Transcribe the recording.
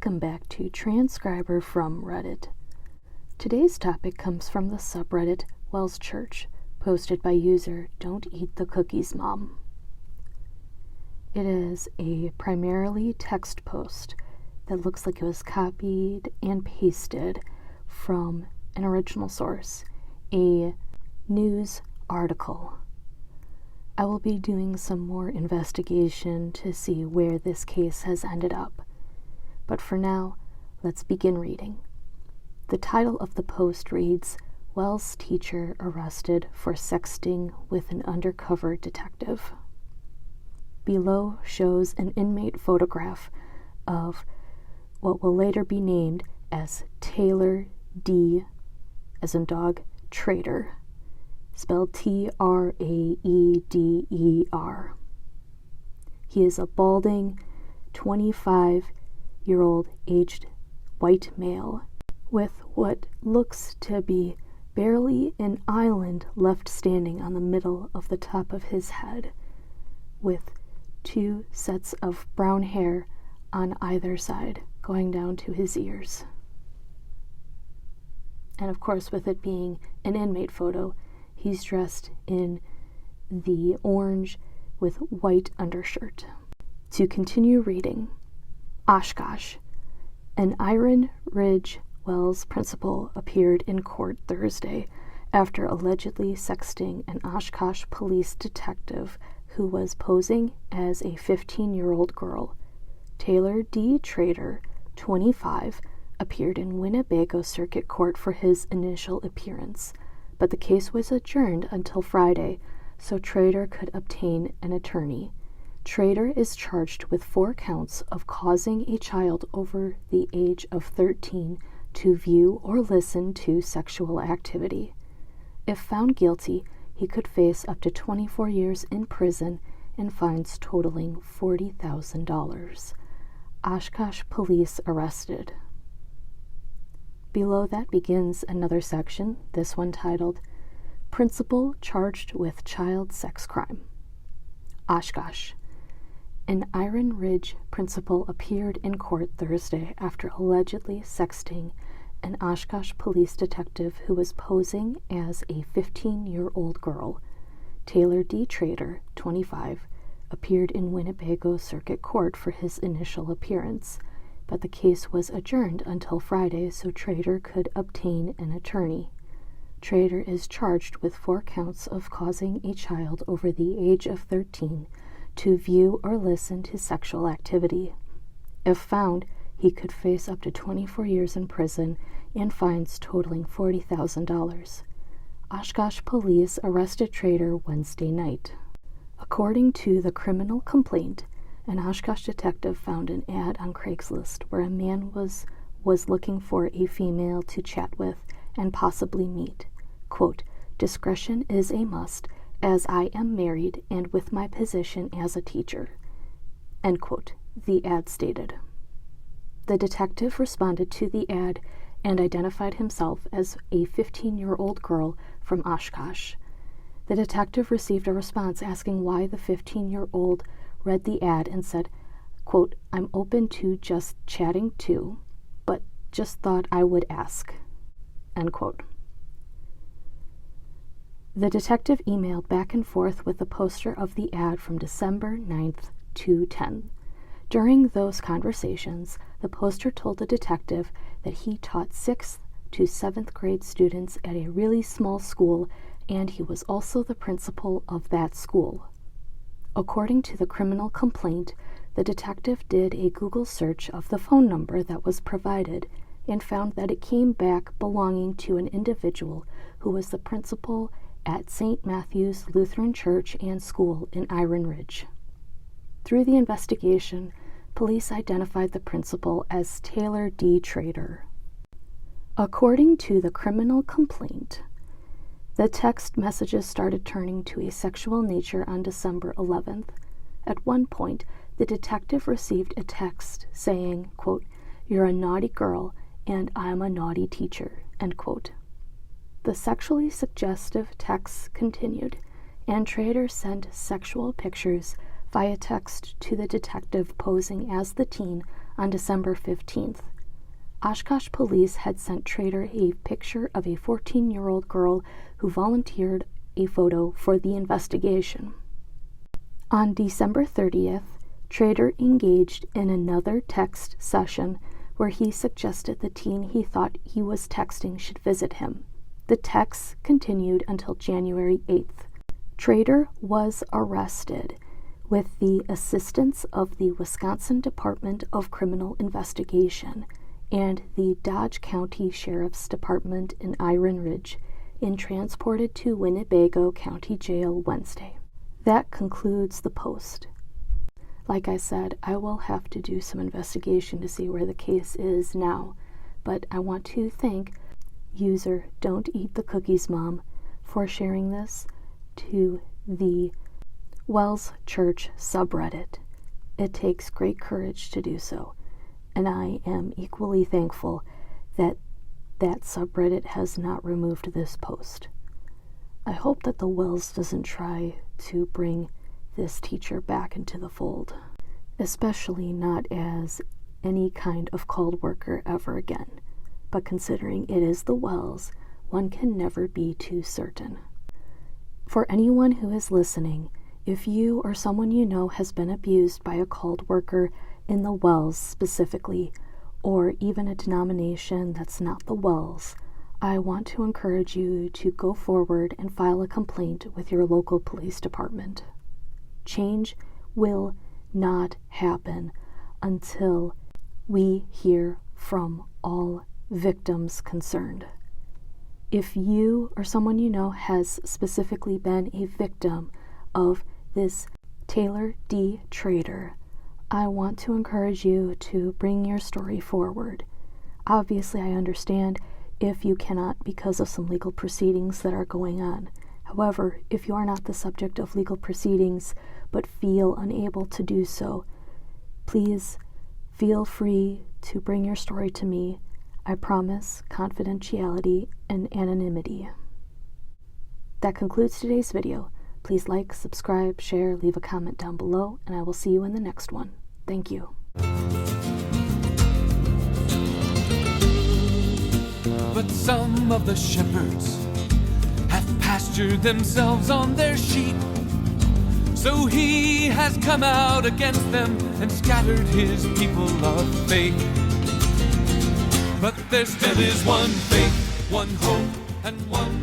Welcome back to Transcriber from Reddit. Today's topic comes from the subreddit WELSChurch, posted by user Don't Eat the Cookies Mom. It is a primarily text post that looks like it was copied and pasted from an original source, a news article. I will be doing some more investigation to see where this case has ended up. But for now, let's begin reading. The title of the post reads, WELS teacher arrested for sexting with an undercover detective. Below shows an inmate photograph of what will later be named as Taylor D, as in dog, Traeder, spelled Traeder. He is a balding, 25-year-old aged white male with what looks to be barely an island left standing on the middle of the top of his head, with 2 sets of brown hair on either side going down to his ears. And of course, with it being an inmate photo, he's dressed in the orange with white undershirt. To continue reading, Oshkosh. An Iron Ridge WELS principal appeared in court Thursday after allegedly sexting an Oshkosh police detective who was posing as a 15-year-old girl. Taylor D. Traeder, 25, appeared in Winnebago Circuit Court for his initial appearance, but the case was adjourned until Friday so Traeder could obtain an attorney. Traeder is charged with 4 counts of causing a child over the age of 13 to view or listen to sexual activity. If found guilty, he could face up to 24 years in prison and fines totaling $40,000. Oshkosh police arrested. Below that begins another section, this one titled, Principal Charged with Child Sex Crime. Oshkosh. An Iron Ridge principal appeared in court Thursday after allegedly sexting an Oshkosh police detective who was posing as a 15-year-old girl. Taylor D. Traeder, 25, appeared in Winnebago Circuit Court for his initial appearance, but the case was adjourned until Friday so Traeder could obtain an attorney. Traeder is charged with 4 counts of causing a child over the age of 13 to view or listen to sexual activity. If found, he could face up to 24 years in prison and fines totaling $40,000. Oshkosh police arrested Traeder Wednesday night. According to the criminal complaint, an Oshkosh detective found an ad on Craigslist where a man was looking for a female to chat with and possibly meet. Quote, discretion is a must, as I am married and with my position as a teacher. End quote, the ad stated. The detective responded to the ad and identified himself as a 15-year-old girl from Oshkosh. The detective received a response asking why the 15-year-old read the ad and said, quote, I'm open to just chatting too, but just thought I would ask. End quote. The detective emailed back and forth with the poster of the ad from December 9th to 10th. During those conversations, the poster told the detective that he taught 6th to 7th grade students at a really small school, and he was also the principal of that school. According to the criminal complaint, the detective did a Google search of the phone number that was provided and found that it came back belonging to an individual who was the principal at St. Matthew's Lutheran Church and School in Iron Ridge. Through the investigation, police identified the principal as Taylor D. Traeder. According to the criminal complaint, the text messages started turning to a sexual nature on December 11th. At one point, the detective received a text saying, quote, you're a naughty girl and I'm a naughty teacher, end quote. The sexually suggestive texts continued, and Traeder sent sexual pictures via text to the detective posing as the teen on December 15th. Oshkosh police had sent Traeder a picture of a 14-year-old girl who volunteered a photo for the investigation. On December 30th, Traeder engaged in another text session where he suggested the teen he thought he was texting should visit him. The texts continued until January 8th. Traeder was arrested with the assistance of the Wisconsin Department of Criminal Investigation and the Dodge County Sheriff's Department in Iron Ridge and transported to Winnebago County Jail Wednesday. That concludes the post. Like I said, I will have to do some investigation to see where the case is now, but I want to thank user Don't Eat the Cookies Mom for sharing this to the WELSChurch subreddit. It takes great courage to do so, and I am equally thankful that that subreddit has not removed this post. I hope that the WELS doesn't try to bring this teacher back into the fold, especially not as any kind of called worker ever again. But considering it is the WELS, one can never be too certain. For anyone who is listening, if you or someone you know has been abused by a called worker in the WELS specifically, or even a denomination that's not the WELS, I want to encourage you to go forward and file a complaint with your local police department. Change will not happen until we hear from all victims concerned. If you or someone you know has specifically been a victim of this Taylor D. Traeder, I want to encourage you to bring your story forward. Obviously, I understand if you cannot because of some legal proceedings that are going on. However, if you are not the subject of legal proceedings but feel unable to do so, please feel free to bring your story to me. I promise confidentiality and anonymity. That concludes today's video. Please like, subscribe, share, leave a comment down below, and I will see you in the next one. Thank you. But some of the shepherds have pastured themselves on their sheep. So he has come out against them and scattered his people of faith. But there still is one faith, one hope, and one